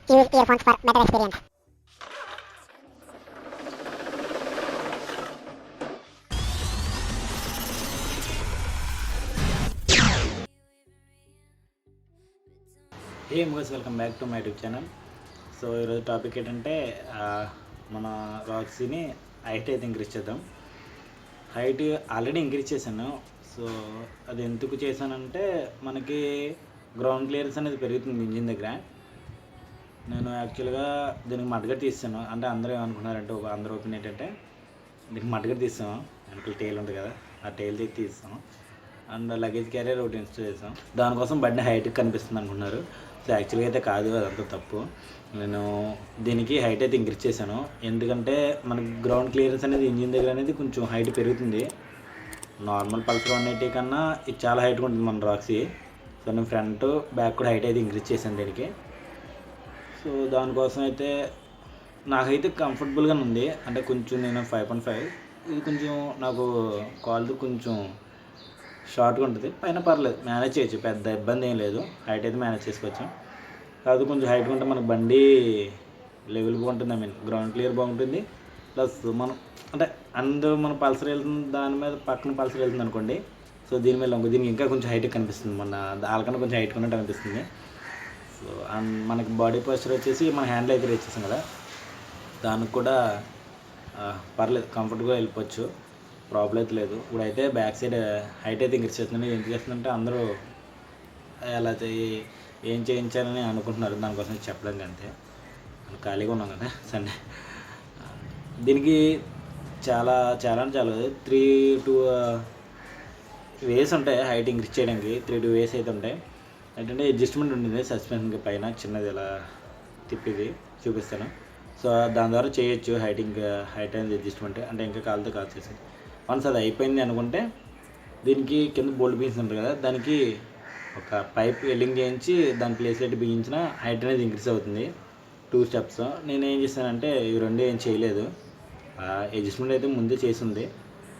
Use earphones for better experience. Hey guys, welcome back to my YouTube channel. So ఈరోజు topic ఏంటంటే మన రాక్సీని height అయితే increase చేద్దాం. Height already increase చేశాను. So అది ఎందుకు చేశానంటే మనకి గ్రౌండ్ క్లియరెన్స్ అనేది పెరుగుతుంది ఇంజిన్ దగ్గర. నేను యాక్చువల్గా దీనికి మడ్గర్ తీస్తాను. అంటే అందరూ ఏమనుకున్నారంటే అందరూ ఒపీనియన్ ఏంటంటే దీనికి మడ్గర్ తీస్తాము, వెనకాల టైల్ ఉంటుంది కదా, ఆ టైల్ తీస్తాము అండ్ లగేజ్ క్యారియర్ ఒకటి ఇన్స్టాల్ చేసాం. దానికోసం బండి హైట్కి కనిపిస్తుంది అనుకున్నారు. సో యాక్చువల్గా అయితే కాదు, అదంతా తప్పు. నేను దీనికి హైట్ అయితే ఇంక్రీజ్ చేశాను. ఎందుకంటే మనకి గ్రౌండ్ క్లియరెన్స్ అనేది ఇంజిన్ దగ్గర అనేది కొంచెం హైట్ పెరుగుతుంది. నార్మల్ పల్సర్ 180 కన్నా ఇది చాలా హైట్గా ఉంటుంది మన రాక్సీ. సో నేను ఫ్రంట్ బ్యాక్ కూడా హైట్ అయితే ఇంక్రీజ్ చేశాను దీనికి. సో దానికోసం అయితే నాకైతే కంఫర్టబుల్గానే ఉంది. అంటే కొంచెం నేను 5.5, ఇది కొంచెం నాకు కాల్ కొంచెం షార్ట్గా ఉంటుంది. పైన పర్లేదు, మేనేజ్ చేయొచ్చు, పెద్ద ఇబ్బంది ఏం లేదు. హైట్ అయితే మేనేజ్ చేసుకోవచ్చు. కాదు కొంచెం హైట్గా ఉంటే మనకు బండి లెవెల్ బాగుంటుంది. ఐ మీన్ గ్రౌండ్ క్లియర్ బాగుంటుంది. ప్లస్ మనం అంటే అందరూ మన పల్సర్ వెళ్తుంది, దాని మీద పక్కన పల్సర్ వెళ్తుంది అనుకోండి. సో దీని మీద దీనికి ఇంకా కొంచెం హైట్ కనిపిస్తుంది, మన దానికన్నా కొంచెం హైట్ ఉన్నట్టు అనిపిస్తుంది. సో అండ్ మనకి బాడీ పోస్చర్ వచ్చేసి మన హ్యాండిల్ అయితే వచ్చేసాం కదా, దానికి కూడా పర్లేదు, కంఫర్ట్గా వెళ్ళిపోవచ్చు, ప్రాబ్లం అయితే లేదు. ఇప్పుడైతే బ్యాక్ సైడ్ హైట్ అయితే ఇంక్రీజ్ చేస్తున్నాను. ఎందుకు చేస్తుందంటే అందరూ ఎలా ఏం చేయించాలని అనుకుంటున్నారు, దానికోసం చెప్పడానికి అంతే. ఖాళీగా ఉన్నాం కదా సండే. దీనికి చాలా 3-2 వేస్ ఉంటాయి హైట్ ఇంక్రీజ్ చేయడానికి. 3-2 వేస్ అయితే ఉంటాయి. ఏంటంటే అడ్జస్ట్మెంట్ ఉంటుంది సస్పెన్షన్కి పైన, చిన్నది ఇలా తిప్పిది చూపిస్తాను. సో దాని ద్వారా చేయొచ్చు హైట్ అనేది అడ్జస్ట్మెంట్. అంటే ఇంకా కాలుతో కాల్ చేసేది. వన్స్ అది అయిపోయింది అనుకుంటే దీనికి కింద బోల్ట్ బిగించి ఉంటుంది కదా, దానికి ఒక పైప్ వెల్డింగ్ చేయించి దాని ప్లేస్లో బిగించిన హైట్ అనేది ఇంక్రీజ్ అవుతుంది. 2 స్టెప్స్. నేను ఏం చేశానంటే ఇవి రెండు ఏం చేయలేదు, అడ్జస్ట్మెంట్ అయితే ముందే చేసింది.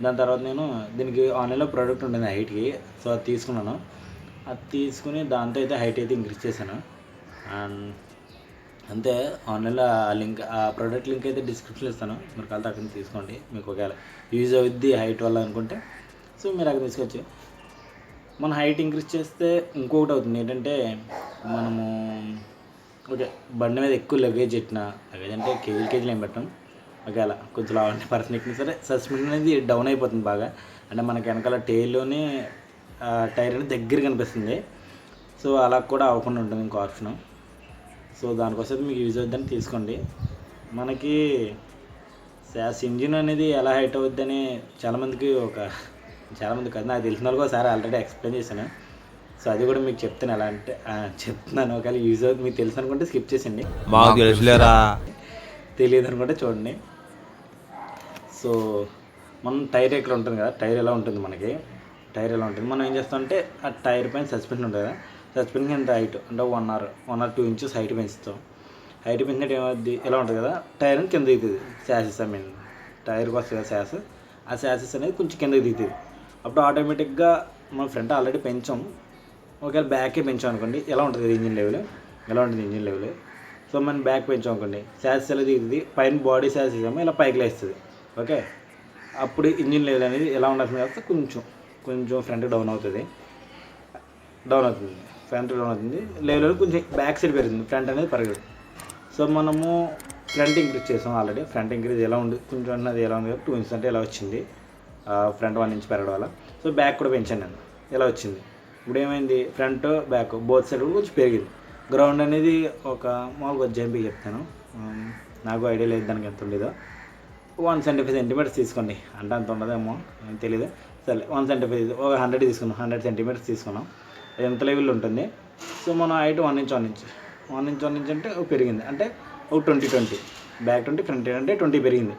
దాని తర్వాత నేను దీనికి ఆన్లైన్లో ప్రోడక్ట్ ఉంటుంది హైట్కి. సో అది తీసుకున్నాను. అది తీసుకుని దాంతో అయితే హైట్ అయితే ఇంక్రీజ్ చేశాను. అండ్ అంతే. ఆన్లైన్లో ఆ ప్రోడక్ట్ లింక్ అయితే డిస్క్రిప్షన్లో ఇస్తాను, మీరు కాలితే అక్కడ తీసుకోండి. మీకు ఒకవేళ యూజ్ అవుద్ది హైట్ వల్ల అనుకుంటే సో మీరు అక్కడ తీసుకోవచ్చు. మన హైట్ ఇంక్రీజ్ చేస్తే ఇంకొకటి అవుతుంది ఏంటంటే, మనము ఓకే బండి మీద ఎక్కువ లగేజ్ అంటే కేజీలు ఏం పెట్టాం. ఒకవేళ కొంచెం లాంటి పర్సన్ ఎక్కినా సరే సస్పెన్షన్ అనేది డౌన్ అయిపోతుంది బాగా. అంటే మనకి వెనకాల టైర్లోనే టైర్ అనేది దగ్గర కనిపిస్తుంది. సో అలా కూడా అవ్వకుండా ఉంటుంది ఇంకో ఆప్షను. సో దానికోసం మీకు యూజ్ అవుద్దని తీసుకోండి. మనకి ఇంజిన్ అనేది ఎలా హైట్ అవుద్దని చాలామంది కాదు, నాకు తెలిసిన వాళ్ళకి ఒకసారి ఆల్రెడీ ఎక్స్ప్లెయిన్ చేశాను. సో అది కూడా మీకు చెప్తాను. ఎలా అంటే చెప్తున్నాను, ఒకవేళ యూజ్ అవుతుంది మీకు తెలుసు అనుకుంటే స్కిప్ చేసింది, తెలియదు అనుకుంటే చూడండి. సో మనం టైర్ ఎక్కడ ఉంటుంది కదా, టైర్ ఎలా ఉంటుంది మనం ఏం చేస్తామంటే ఆ టైర్ పైన సస్పెన్షన్ ఉంటుంది కదా, సస్పెన్షన్ ఎంత హైట్ అంటే 1 or 2 inches హైట్ పెంచుతాం. హైట్ పెంచినట్టు ఏమవుద్ది, ఎలా ఉంటుంది కదా, టైర్ కింద దిగుతుంది. శాసెస్ టైర్కి వస్తుంది కదా శాస్, ఆ శాసెస్ అనేది కొంచెం కిందకి దిగుతుంది. అప్పుడు ఆటోమేటిక్గా మన ఫ్రంట్ ఆల్రెడీ పెంచాం, ఒకవేళ బ్యాకే పెంచాం అనుకోండి, ఎలా ఉంటుంది ఇంజిన్ లెవెల్. సో మనం బ్యాక్ పెంచాం అనుకోండి, శాసెస్ ఎలా దిగుతుంది, పైన బాడీ శాసెస్ ఏమో ఇలా పైకి లేస్తుంది. ఓకే, అప్పుడు ఇంజిన్ లెవెల్ అనేది ఎలా ఉండాల్సింది కాబట్టి కొంచెం ఫ్రంట్ డౌన్ అవుతుంది. ఫ్రంట్ డౌన్ అవుతుంది, లెవెల్ కొంచెం బ్యాక్ సైడ్ పెరుగుతుంది, ఫ్రంట్ అనేది పెరగదు. సో మనము ఫ్రంట్ ఇంక్రీజ్ చేసాం ఆల్రెడీ. ఫ్రంట్ ఇంక్రీజ్ ఎలా ఉంది, కొంచెం అన్నది ఎలా ఉంది, 2 inches అంటే ఎలా వచ్చింది, ఫ్రంట్ 1 inch పెరగడం వల్ల. సో బ్యాక్ కూడా పెంచాను నేను, ఎలా వచ్చింది. ఇప్పుడు ఏమైంది, ఫ్రంట్ బ్యాక్ బోత్ సైడ్ కూడా కొంచెం పెరిగింది. గ్రౌండ్ అనేది ఒక మామూలుగా జంపింగ్ చెప్తాను, నాకు ఐడియా లేదు దానికి ఎంత ఉండేదో. 175 centimeters తీసుకోండి. అంటే అంత ఉండదేమో తెలియదు, సరే 175, ఒక 100 తీసుకున్నాం, 100 centimeters తీసుకున్నాం. ఎంత లెవెల్లో ఉంటుంది. సో మనం హైట్ 1 inch అంటే పెరిగింది. అంటే ఒక 20 బ్యాక్ 20 ఫ్రంట్ అంటే 20 పెరిగింది.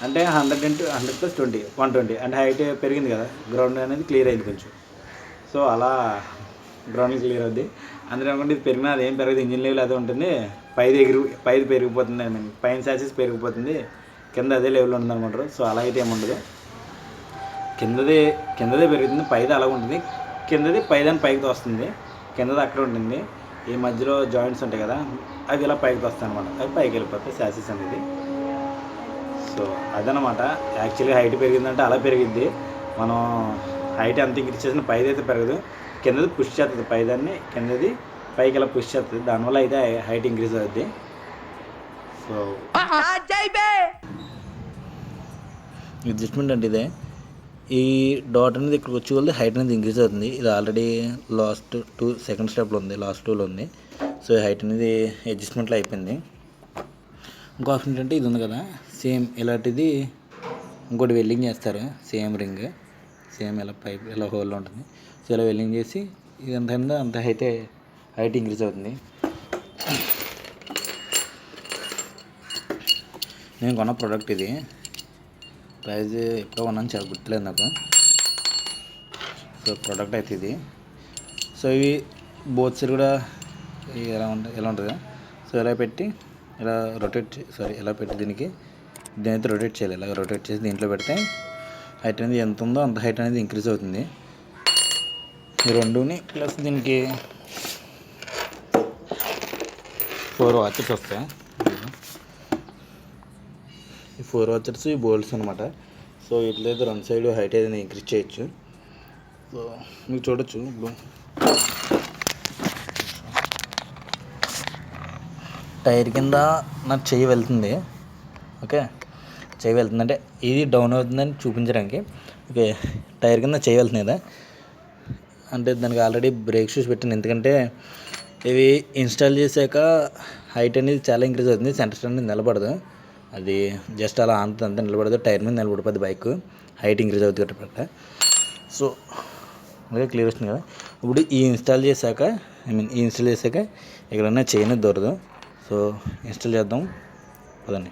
అంటే 100 × 100 + 20 120 అంటే హైట్ పెరిగింది కదా, గ్రౌండ్ అనేది క్లియర్ అయింది కొంచెం. సో అలా గ్రౌండ్ క్లియర్ అవుద్ది. అందులో అనుకుంటే ఇది పెరిగినా అది ఏం పెరగదు, ఇంజిన్ లెవెల్ అదే ఉంటుంది. పైది పెరిగిపోతుంది, ఐ మీన్ పైన శాసెస్ పెరిగిపోతుంది, కింద అదే లెవెల్లో ఉంటుంది అనుకుంటారు. సో అలా అయితే ఏముండదు, కిందదే పెరుగుతుంది, పైది అలా ఉంటుంది. కిందది పైదాన్ని పైకి వస్తుంది, కిందది అక్కడ ఉంటుంది. ఈ మధ్యలో జాయింట్స్ ఉంటాయి కదా, అవి ఇలా పైకి వస్తాయి అనమాట, అవి పైకి వెళ్ళిపోతాయి శాసెస్ అనేది. సో అదనమాట. యాక్చువల్లీ హైట్ పెరిగిందంటే అలా పెరిగిద్ది. మనం హైట్ ఎంత ఇంక్రీజ్ చేసినా పైది అయితే పెరగదు, కిందది పుష్ చేస్తుంది, పైదాన్ని కిందది పైకి ఇలా పుష్ చేస్తుంది, దానివల్ల అయితే హైట్ ఇంక్రీజ్ అవుద్ది. సో అడ్జస్ట్మెంట్ అంటే ఇదే. ఈ డాట్ అనేది ఇక్కడికి వచ్చి వల్ల హైట్ అనేది ఇంక్రీజ్ అవుతుంది. ఇది ఆల్రెడీ లాస్ట్ సెకండ్ స్టెప్లో ఉంది, లాస్ట్ 2లో ఉంది. సో హైట్ అనేది అడ్జస్ట్మెంట్లో అయిపోయింది. ఇంకో ఆప్షన్ ఏంటంటే ఇది ఉంది కదా, సేమ్ ఇలాంటిది ఇంకోటి వెల్డింగ్ చేస్తారు, సేమ్ రింగ్, సేమ్ ఇలా పైప్ ఇలా హోల్లో ఉంటుంది. సో ఇలా వెల్డింగ్ చేసి ఇది ఎంత అయిందో అంత హైట్ ఇంక్రీజ్ అవుతుంది. నేను కొన్న ప్రోడక్ట్ ఇది, ప్రైజ్ ఎప్పుడో కొన్నాను, చాలా గుర్తులేదు నాకు. సో ప్రోడక్ట్ అయితే ఇది. సో ఇవి బోత్ సైడ్ కూడా ఎలా ఉంటుంది. సో ఇలా పెట్టి ఇలా ఇలా పెట్టి దీనైతే రొటేట్ చేయాలి. ఇలా రొటేట్ చేసి దీంట్లో పెడితే హైట్ అనేది ఎంత ఉందో అంత హైట్ అనేది ఇంక్రీజ్ అవుతుంది. ఈ రెండుని ప్లస్ దీనికి 4 వాచర్స్ వస్తాయి. ఈ 4 వాచర్స్ ఈ బోల్ట్స్ అనమాట. సో ఇట్లయితే 2 సైడ్ హైట్ అనేది ఇంక్రీజ్ చేయొచ్చు. సో మీకు చూడొచ్చు ఇప్పుడు టైర్ కింద నాకు చెయ్యి వెళ్తుంది. ఓకే, చెయ్యి వెళ్తుంది అంటే ఇది డౌన్ అవుతుందని చూపించడానికి. ఓకే, టైర్ కింద చెయ్యి వెళ్తుంది కదా, అంటే దానికి ఆల్రెడీ బ్రేక్ షూస్ పెట్టాను. ఎందుకంటే ఇవి ఇన్స్టాల్ చేశాక హైట్ అనేది చాలా ఇంక్రీజ్ అవుతుంది. సెంటర్ స్టాండ్ అనేది నిలబడదు, అది జస్ట్ అలా అంత నిలబడదు, టైర్ మీద నిలబడిపోద్ది బైక్, హైట్ ఇంక్రీజ్ అవుతుంది కాబట్టి. సో అలాగే క్లియర్ వస్తుంది కదా. ఇప్పుడు ఈ ఇన్స్టాల్ చేశాక ఎక్కడన్నా చైన్ దొరకదు. సో ఇన్స్టాల్ చేద్దాం పదండి.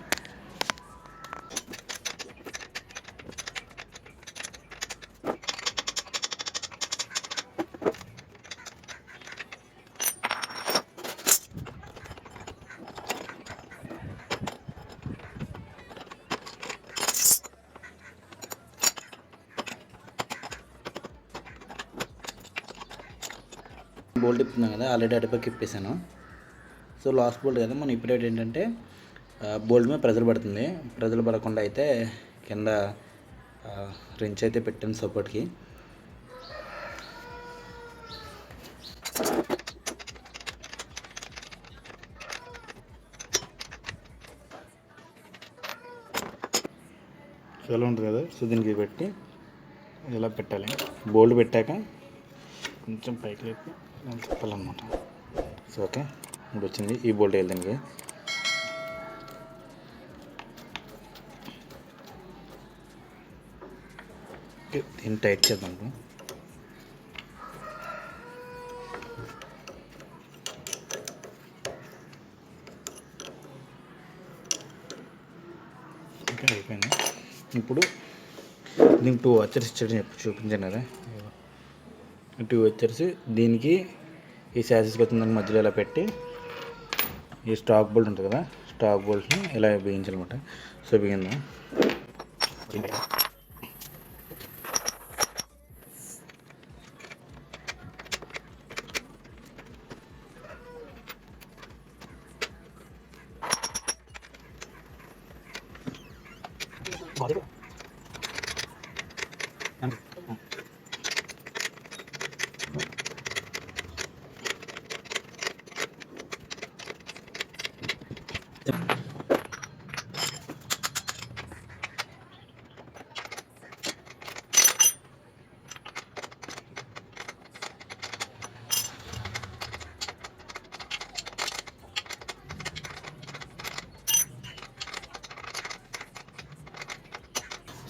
బోల్ట్ ఇప్పుతున్నాం కదా, ఆల్రెడీ అటుపక్క ఇప్పేసాను. సో లాస్ట్ బోల్ట్ కదా, మనం ఇప్పుడేటి ఏంటంటే బోల్ట్ మీద ప్రెజర్ పడుతుంది. ప్రెజర్ పడకుండా అయితే కింద రెంచ్ అయితే పెట్టాను సపోర్ట్కి. సో ఎలా ఉంటుంది కదా. సో దీనికి పెట్టి ఇలా పెట్టాలి. బోల్ట్ పెట్టాక కొంచెం పైకి లేపి తిప్పాలన్నమాట. సో ఓకే, ఇప్పుడు వచ్చింది ఈ బోల్ట్ వెళ్దానికి. ఓకే, దీన్ని టైట్ చేద్దాం. ఓకే అయిపోయింది. ఇప్పుడు దీనికి 2 వాచర్స్ ఇచ్చాడని చూపించాను కదా, 2 వాచర్స్ దీనికి ఈ శాసెస్కి వచ్చిన మధ్యలో ఇలా పెట్టి ఈ స్టాక్ బోల్ట్ ఉంటుంది కదా, స్టాక్ బోల్ట్ని ఇలా బిగించాలన్నమాట. సో బిగిందాం.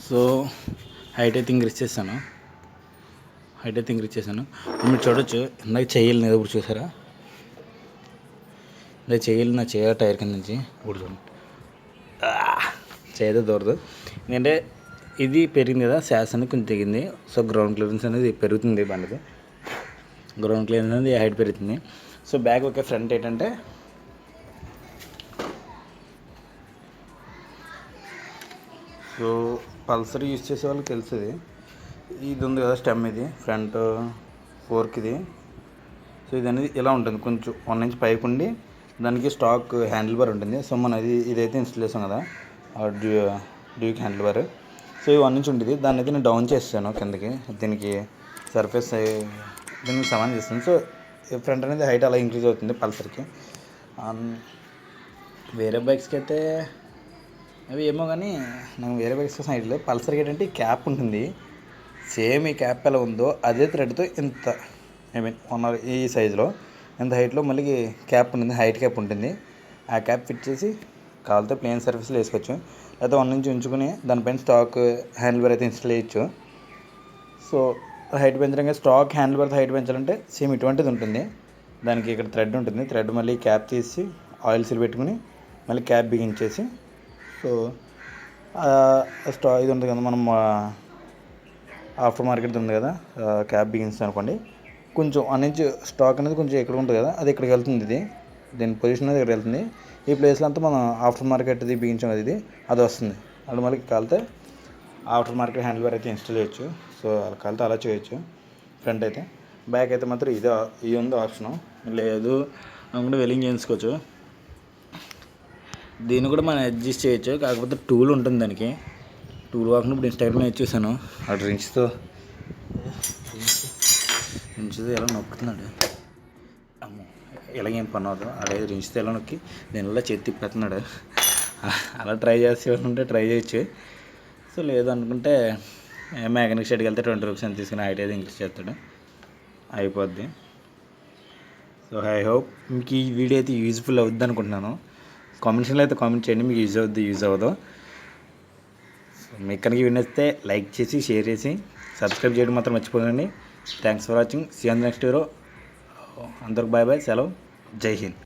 సో హైట్ అయితే ఇంక్రీజ్ చేశాను. మీరు చూడొచ్చు, ఇందాక చెయ్యలు నేను ఇప్పుడు చూసారా, ఇందాక చెయ్యలు నా చేయ టైర్ కింద నుంచి ఇప్పుడు చూడండి, చేయదో దూరదు. ఎందుకంటే ఇది పెరిగింది కదా, శాస్ అనేది కొంచెం తెగింది. సో గ్రౌండ్ క్లియరెన్స్ అనేది పెరుగుతుంది బండిది, గ్రౌండ్ క్లియరెన్స్ అనేది హైట్ పెరుగుతుంది. So back okay. ఫ్రంట్ ఏంటంటే సో పల్సర్ యూజ్ చేసే వాళ్ళకి తెలుస్తుంది. ఇది ఉంది కదా స్టెమ్, ఇది ఫ్రంట్ ఫోర్క్, ఇది సో ఇది అనేది ఇలా ఉంటుంది, కొంచెం 1 ఇంచ్ పైకి ఉండి దానికి స్టాక్ హ్యాండిల్ బార్ ఉంటుంది. సో మనం ఇదైతే ఇన్స్టాల్ చేసాం కదా డ్యూక్ హ్యాండిల్ బార్. సో ఈ 1 ఇంచ్ ఉంటుంది, దాన్ని అయితే నేను డౌన్ చేస్తాను కిందకి. దీనికి సర్ఫేస్ దీనికి సమానం చేస్తాను. సో ఫ్రంట్ అనేది హైట్ అలా ఇంక్రీజ్ అవుతుంది పల్సర్కి. వేరే బైక్స్కి అయితే అవి ఏమో కానీ నాకు వేరే బైక్స్ కోసం ఐడియా లేదు. పల్సర్కి ఏంటంటే క్యాప్ ఉంటుంది, సేమ్ ఈ క్యాప్ ఎలా ఉందో అదే థ్రెడ్తో ఇంత ఈ సైజులో ఇంత హైట్లో మళ్ళీ క్యాప్ ఉంటుంది, హైట్ క్యాప్ ఉంటుంది. ఆ క్యాప్ ఫిట్ చేసి కావాలితే ప్లేన్ సర్ఫేస్లో వేసుకోవచ్చు, లేకపోతే 1 ఇంచ్ ఉంచుకుని దానిపైన స్టాక్ హ్యాండిల్ బార్ అయితే ఇన్స్టాల్ చేయొచ్చు. సో హైట్ పెంచడానికి స్టాక్ హ్యాండిల్ బార్ హైట్ పెంచాలంటే సేమ్ ఇటువంటిది ఉంటుంది. దానికి ఇక్కడ థ్రెడ్ ఉంటుంది, థ్రెడ్ మళ్ళీ క్యాప్ తీసి ఆయిల్ సీల్ పెట్టుకుని మళ్ళీ క్యాప్ బిగించేసి, సో ఇది ఉంటుంది కదా మనం ఆఫ్టర్ మార్కెట్ ఉంది కదా క్యాప్ బిగిన్స్ అనుకోండి, కొంచెం 1 ఇంచ్ స్టాక్ అనేది కొంచెం ఎక్కడ ఉంటుంది కదా అది ఇక్కడికి వెళ్తుంది. దీని పొజిషన్ అనేది ఇక్కడ వెళ్తుంది. ఈ ప్లేస్లో అంతా మనం ఆఫ్టర్ మార్కెట్ది బిగించాం కదా అది వస్తుంది. అది మళ్ళీ కాలితే ఆఫ్టర్ మార్కెట్ హ్యాండిల్ బార్ అయితే ఇన్స్టాల్ చేయొచ్చు. సో అలా కాలితే అలా చేయొచ్చు ఫ్రంట్ అయితే. బ్యాక్ అయితే మాత్రం ఇది ఉంది ఆప్షను, లేదు అనుకుంటే వెల్డింగ్ చేయించుకోవచ్చు. దీన్ని కూడా మనం అడ్జస్ట్ చేయొచ్చు, కాకపోతే టూల్ ఉంటుంది దానికి. టూల్ వాకిన ఇప్పుడు ఇన్స్టాగ్రామ్లో చూసాను, అటు రించ్తో ఎలా నొక్కుతున్నాడు. అమ్మో ఇలాగేం పని అవుతుంది, అదే రించ్తో ఎలా నొక్కి దీనివల్ల చేతి తిప్పేస్తున్నాడు. అలా ట్రై చేస్తే ట్రై చేయొచ్చు. సో లేదు అనుకుంటే మెకానిక్ షెడ్కి వెళ్తే 20 రూపీస్ అని తీసుకుని ఐడియా ఇంక్రీజ్ చేస్తాడు, అయిపోద్ది. సో ఐ హోప్ మీకు ఈ వీడియో అయితే యూజ్ఫుల్ అవుద్ది అనుకుంటున్నాను. కామెంట్స్లో అయితే కామెంట్ చేయండి మీకు యూజ్ అవ్వదు. సో మీకు కనుక వినేస్తే లైక్ చేసి షేర్ చేసి సబ్స్క్రైబ్ చేయడం మాత్రం మర్చిపోకండి. Thanks for watching. See on next video. అందరికి బాయ్ బాయ్, సెలవు, జై హింద్.